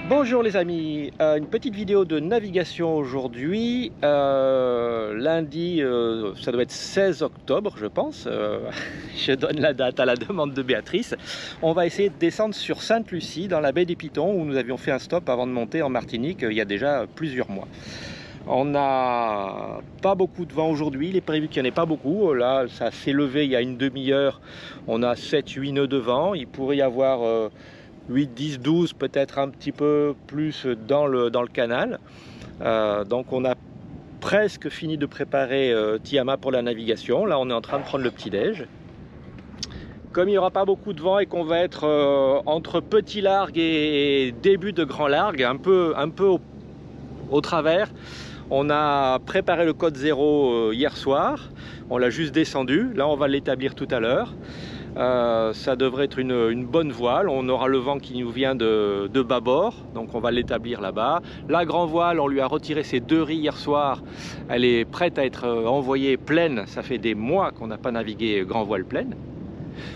Bonjour les amis, une petite vidéo de navigation aujourd'hui, lundi, ça doit être 16 octobre je pense, je donne la date à la demande de Béatrice. On va essayer de descendre sur Sainte-Lucie dans la baie des Pitons où nous avions fait un stop avant de monter en Martinique il y a déjà plusieurs mois. On n'a pas beaucoup de vent aujourd'hui, il est prévu qu'il n'y en ait pas beaucoup, là ça s'est levé il y a une demi-heure, on a 7-8 nœuds de vent, il pourrait y avoir 8, 10, 12, peut-être un petit peu plus dans le canal. Donc on a presque fini de préparer Tiama pour la navigation. Là on est en train de prendre le petit-déj. Comme il n'y aura pas beaucoup de vent et qu'on va être entre petit largue et début de grand largue, un peu au travers, on a préparé le code 0 hier soir. On l'a juste descendu. Là on va l'établir tout à l'heure. Ça devrait être une bonne voile. On aura le vent qui nous vient de bâbord, donc on va l'établir là-bas. La grand voile, on lui a retiré ses 2 ris hier soir. Elle est prête à être envoyée pleine. Ça fait des mois qu'on n'a pas navigué grand voile pleine.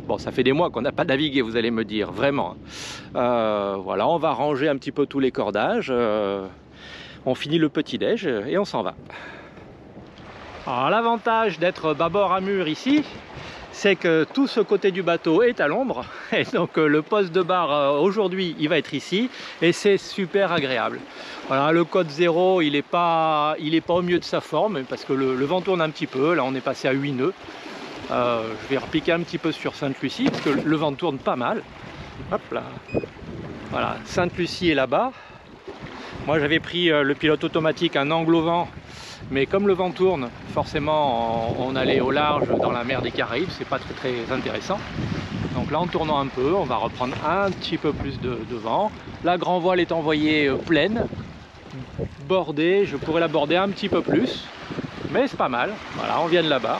Bon, ça fait des mois qu'on n'a pas navigué, vous allez me dire, vraiment. Voilà, on va ranger un petit peu tous les cordages. On finit le petit-déj et on s'en va. Alors l'avantage d'être bâbord à mur ici, c'est que tout ce côté du bateau est à l'ombre et donc le poste de barre aujourd'hui il va être ici et c'est super agréable. Voilà, le code 0 il est pas au mieux de sa forme parce que le vent tourne un petit peu. Là on est passé à 8 nœuds. Je vais repiquer un petit peu sur Sainte-Lucie parce que le vent tourne pas mal. Hop là, voilà, Sainte-Lucie est là-bas. Moi j'avais pris le pilote automatique un angle au vent, mais comme le vent tourne, forcément on allait au large dans la mer des Caraïbes, c'est pas très intéressant. Donc là en tournant un peu, on va reprendre un petit peu plus de vent. La grand voile est envoyée pleine, bordée, je pourrais la border un petit peu plus, mais c'est pas mal. Voilà, on vient de là-bas.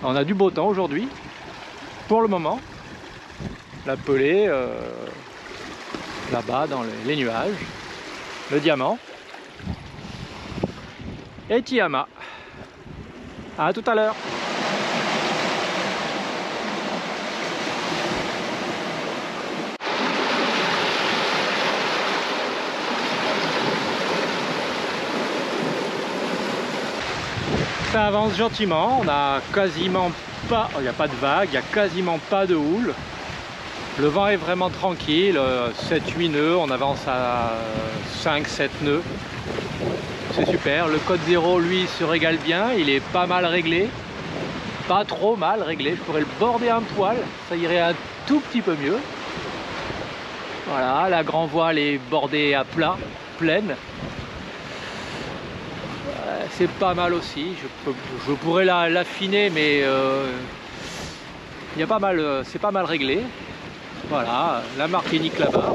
On a du beau temps aujourd'hui, pour le moment. La pelée, là-bas dans les nuages. Le diamant et Tiama. À tout à l'heure. Ça avance gentiment, on a quasiment pas, il n'y a pas de vagues, il n'y a quasiment pas de houle. Le vent est vraiment tranquille, 7-8 nœuds, on avance à 5-7 nœuds. C'est super, le code 0 lui se régale bien, il est pas mal réglé. Pas trop mal réglé, je pourrais le border un poil, ça irait un tout petit peu mieux. Voilà, la grand voile est bordée à plat, pleine. C'est pas mal aussi, je pourrais l'affiner mais c'est pas mal réglé. Voilà, la Martinique là-bas.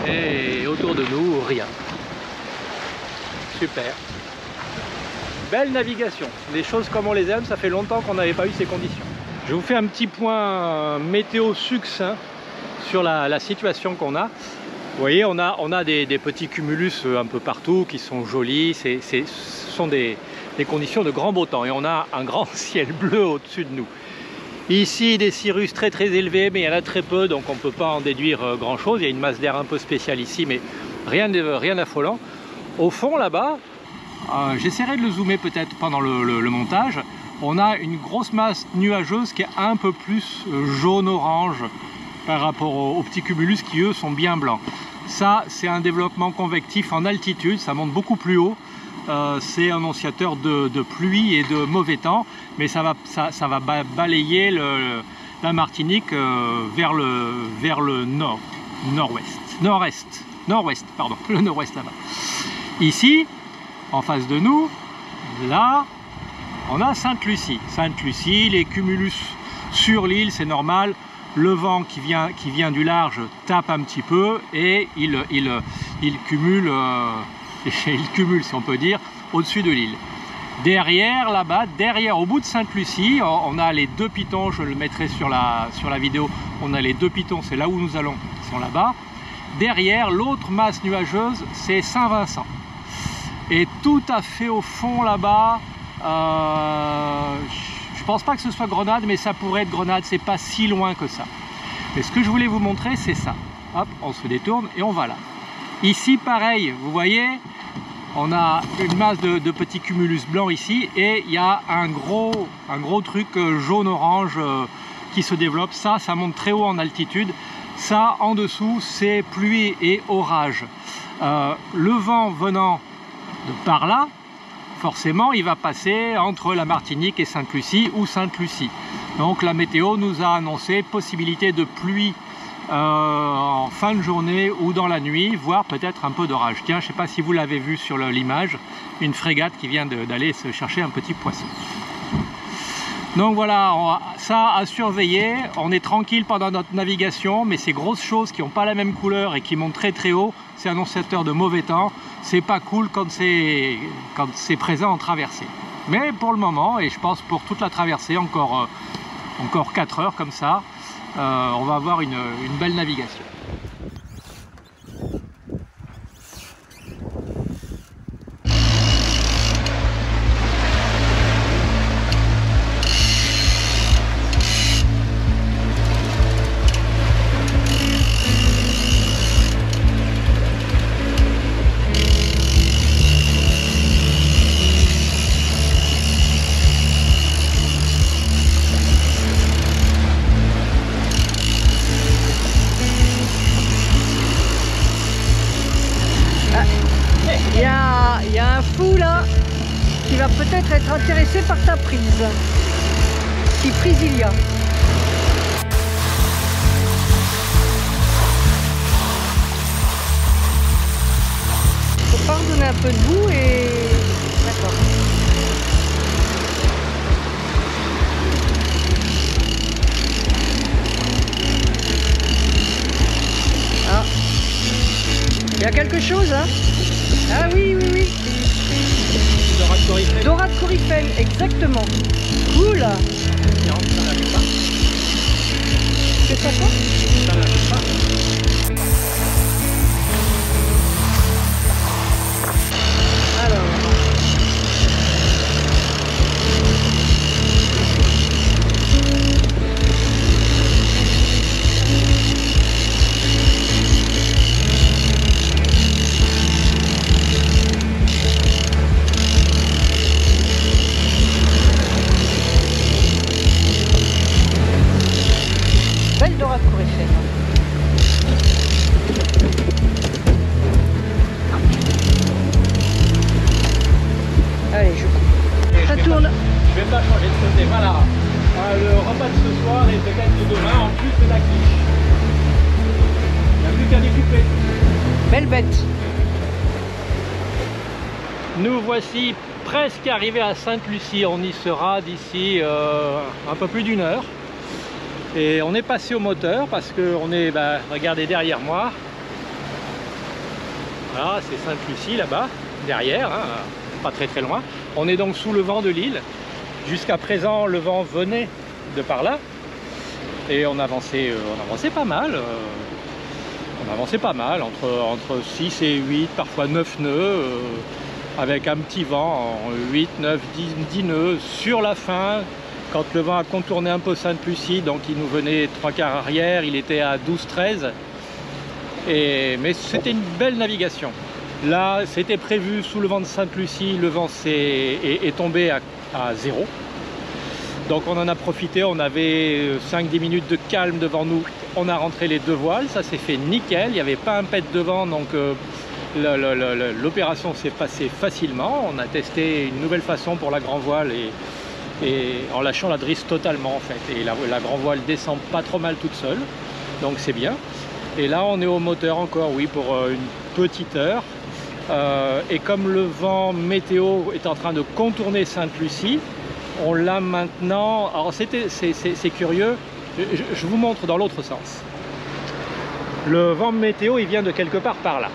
Et autour de nous, rien. Super. Belle navigation. Les choses comme on les aime, ça fait longtemps qu'on n'avait pas eu ces conditions. Je vous fais un petit point météo succinct sur la situation qu'on a. Vous voyez, on a des petits cumulus un peu partout qui sont jolis. Ce sont des conditions de grand beau temps. Et on a un grand ciel bleu au-dessus de nous. Ici, des cirrus très élevés, mais il y en a très peu, donc on ne peut pas en déduire grand-chose. Il y a une masse d'air un peu spéciale ici, mais rien d'affolant. Au fond, là-bas, j'essaierai de le zoomer peut-être pendant le montage. On a une grosse masse nuageuse qui est un peu plus jaune-orange par rapport aux petits cumulus qui, eux, sont bien blancs. Ça, c'est un développement convectif en altitude, ça monte beaucoup plus haut. C'est annonciateur de pluie et de mauvais temps, mais ça va balayer la Martinique vers le nord-ouest, pardon, le nord-ouest là-bas. Ici, en face de nous, là, on a Sainte-Lucie. Sainte-Lucie, les cumulus sur l'île, c'est normal. Le vent qui vient du large tape un petit peu et il cumule, il cumule si on peut dire, au-dessus de l'île. Derrière, là-bas, au bout de Sainte-Lucie, on a les 2 pitons, je le mettrai sur la vidéo, on a les 2 pitons, c'est là où nous allons, ils sont là-bas. Derrière, l'autre masse nuageuse, c'est Saint-Vincent. Et tout à fait au fond, là-bas, je pense pas que ce soit Grenade, mais ça pourrait être Grenade, c'est pas si loin que ça. Et ce que je voulais vous montrer, c'est ça. Hop, on se détourne et on va là. Ici, pareil, vous voyez, on a une masse de petits cumulus blancs ici, et il y a un gros truc jaune-orange qui se développe. Ça monte très haut en altitude. Ça, en dessous, c'est pluie et orage. Le vent venant de par là, forcément, il va passer entre la Martinique et Sainte-Lucie ou Sainte-Lucie. Donc la météo nous a annoncé possibilité de pluie en fin de journée ou dans la nuit, voire peut-être un peu d'orage. Tiens, je ne sais pas si vous l'avez vu sur l'image, une frégate qui vient d'aller se chercher un petit poisson. Donc voilà, ça à surveiller. On est tranquille pendant notre navigation, mais ces grosses choses qui n'ont pas la même couleur et qui montent très très haut, c'est annonciateur de mauvais temps. C'est pas cool quand c'est présent en traversée. Mais pour le moment, et je pense pour toute la traversée, encore 4 heures comme ça, on va avoir une belle navigation. Il y a un fou là qui va peut-être être intéressé par ta prise. Si prise il y a. Faut pas redonner un peu de boue et... D'accord. Ah. Il y a quelque chose, hein? Ah oui, oui, oui. Dorade coryphène. Dorade coryphène, exactement. Cool. Non, ça n'arrive pas. C'est ça quoi? Ça n'arrive pas. Alors. Belle dorade coryphène. Allez, je coupe. Ça tourne. Je vais pas changer de côté, voilà. Le repas de ce soir et peut-être de demain, en plus de la quiche. Il n'y a plus qu'à découper. Belle bête. Nous voici presque arrivés à Sainte-Lucie. On y sera d'ici un peu plus d'1 heure. Et on est passé au moteur parce qu'on est, regardez derrière moi. Voilà, c'est Sainte-Lucie là-bas, derrière, hein, pas très très loin. On est donc sous le vent de l'île. Jusqu'à présent, le vent venait de par là. Et on avançait pas mal. On avançait pas mal, entre 6 et 8, parfois 9 nœuds. Avec un petit vent, 8, 9, 10 nœuds sur la fin. Quand le vent a contourné un peu Sainte-Lucie, donc il nous venait 3/4 arrière, il était à 12-13. Mais c'était une belle navigation. Là, c'était prévu sous le vent de Sainte-Lucie, le vent est tombé à 0. Donc on en a profité, on avait 5-10 minutes de calme devant nous. On a rentré les 2 voiles, ça s'est fait nickel, il n'y avait pas un pet de vent, donc l'opération s'est passée facilement. On a testé une nouvelle façon pour la grand voile et en lâchant la drisse totalement en fait. Et la grand voile descend pas trop mal toute seule, donc c'est bien. Et là on est au moteur encore, oui, pour une petite heure. Et comme le vent météo est en train de contourner Sainte-Lucie, on l'a maintenant. Alors c'est curieux, je vous montre dans l'autre sens. Le vent météo il vient de quelque part par là.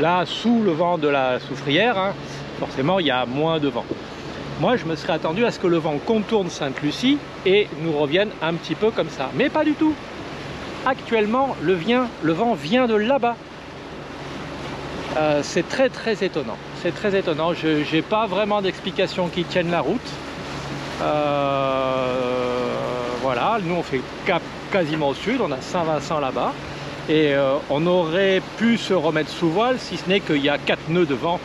Là sous le vent de la soufrière, hein, forcément il y a moins de vent. Moi, je me serais attendu à ce que le vent contourne Sainte-Lucie et nous revienne un petit peu comme ça. Mais pas du tout. Actuellement, le vent vient de là-bas. C'est très très étonnant. C'est très étonnant. Je n'ai pas vraiment d'explication qui tienne la route. voilà, nous on fait cap quasiment au sud, on a Saint-Vincent là-bas. Et on aurait pu se remettre sous voile si ce n'est qu'il y a 4 nœuds de vent.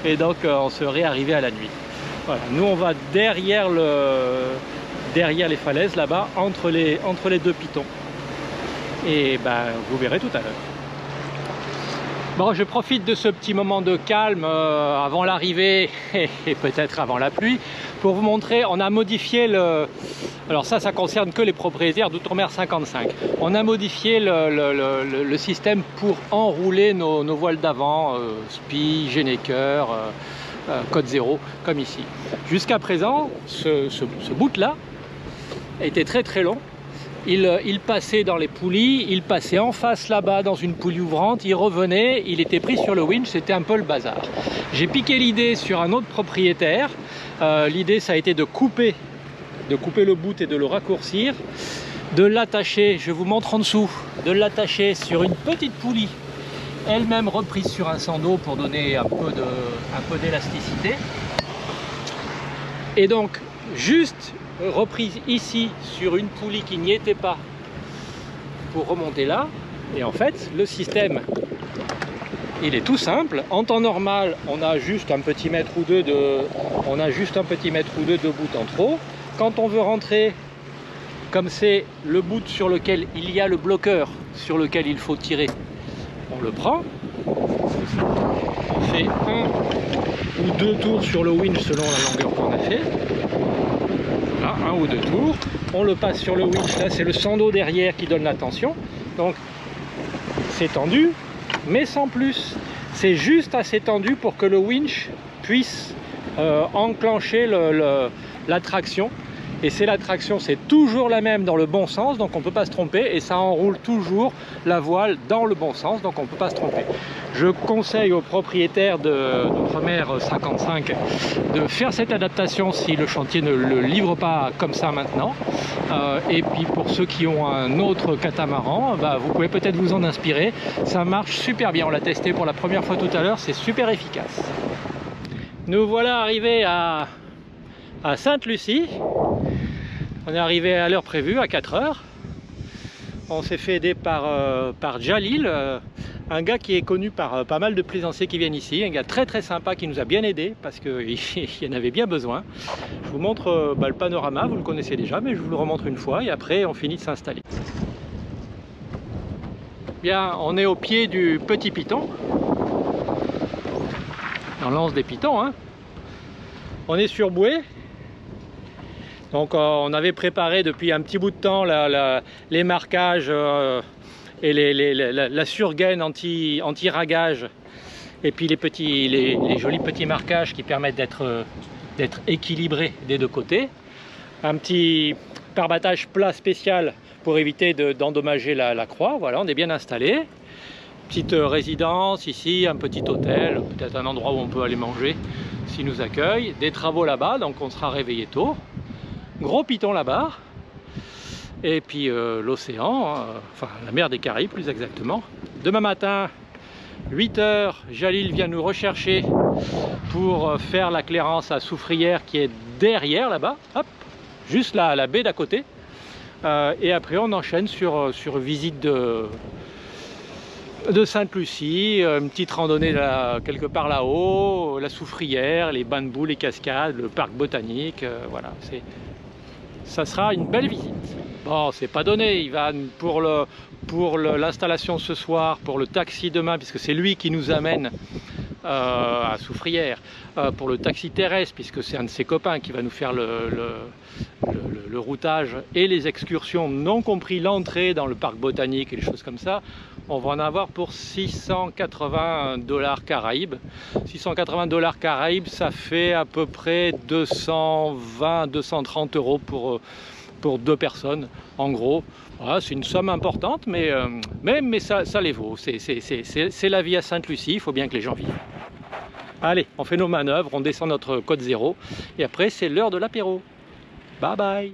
Et donc on serait arrivé à la nuit. Voilà, nous on va derrière les falaises là-bas, entre les 2 pitons. Et ben vous verrez tout à l'heure. Bon, je profite de ce petit moment de calme avant l'arrivée et peut-être avant la pluie pour vous montrer, on a modifié le... Alors ça concerne que les propriétaires d'Outre-mer 55. On a modifié le système pour enrouler nos voiles d'avant, Spie, Genneker, Code 0, comme ici. Jusqu'à présent, ce bout-là était très très long. Il passait dans les poulies, il passait en face là-bas dans une poulie ouvrante, il revenait, il était pris sur le winch, c'était un peu le bazar. J'ai piqué l'idée sur un autre propriétaire. L'idée ça a été de couper le bout et de le raccourcir, de l'attacher, je vous montre en dessous, de l'attacher sur une petite poulie, elle-même reprise sur un sando pour donner un peu d'élasticité. Et donc juste reprise ici sur une poulie qui n'y était pas pour remonter là. Et en fait le système il est tout simple. En temps normal on a juste un petit mètre ou deux de bout en trop. Quand on veut rentrer, comme c'est le bout sur lequel il y a le bloqueur sur lequel il faut tirer, on le prend, on fait 1 ou 2 tours sur le winch selon la longueur qu'on a fait. 1 ou 2 tours, on le passe sur le winch, là c'est le sando derrière qui donne la tension, donc c'est tendu mais sans plus, c'est juste assez tendu pour que le winch puisse enclencher la traction. Et c'est la traction, c'est toujours la même dans le bon sens, donc on ne peut pas se tromper, et ça enroule toujours la voile dans le bon sens, donc on ne peut pas se tromper. Je conseille aux propriétaires d'Outre-mer 55 de faire cette adaptation si le chantier ne le livre pas comme ça maintenant. Et puis pour ceux qui ont un autre catamaran, bah, vous pouvez peut-être vous en inspirer. Ça marche super bien, on l'a testé pour la première fois tout à l'heure, c'est super efficace. Nous voilà arrivés à Sainte-Lucie. On est arrivé à l'heure prévue, à 4 h. On s'est fait aider par Jalil, un gars qui est connu par pas mal de plaisanciers qui viennent ici, un gars très très sympa qui nous a bien aidé parce qu'il y en avait bien besoin. Je vous montre le panorama, vous le connaissez déjà, mais je vous le remontre une fois et après on finit de s'installer. Bien, on est au pied du petit piton. On lance des pitons, hein. On est sur bouée. Donc on avait préparé depuis un petit bout de temps les marquages et la surgaine anti-ragage et puis les jolis petits marquages qui permettent d'être équilibrés des deux côtés. Un petit parbattage plat spécial pour éviter d'endommager la croix. Voilà, on est bien installé. Petite résidence ici, un petit hôtel, peut-être un endroit où on peut aller manger s'il nous accueille. Des travaux là-bas, donc on sera réveillé tôt. Gros piton là-bas, et puis l'océan, enfin la mer des Caraïbes plus exactement. Demain matin, 8 h, Jalil vient nous rechercher pour faire la clairance à Soufrière qui est derrière là-bas, hop, juste là, la baie d'à côté. Et après on enchaîne sur visite de Sainte-Lucie, une petite randonnée quelque part là-haut, la Soufrière, les bains de boue, les cascades, le parc botanique, voilà, ça sera une belle visite. Bon, c'est pas donné, il va pour l'installation ce soir, pour le taxi demain, puisque c'est lui qui nous amène à Soufrière, pour le taxi terrestre, puisque c'est un de ses copains qui va nous faire le routage et les excursions, non compris l'entrée dans le parc botanique et les choses comme ça. On va en avoir pour 680 $ Caraïbes. 680 $ Caraïbes, ça fait à peu près 220-230 € pour 2 personnes, en gros. Voilà, c'est une somme importante, mais ça les vaut. C'est la vie à Sainte-Lucie, il faut bien que les gens vivent. Allez, on fait nos manœuvres, on descend notre code 0, et après c'est l'heure de l'apéro. Bye bye.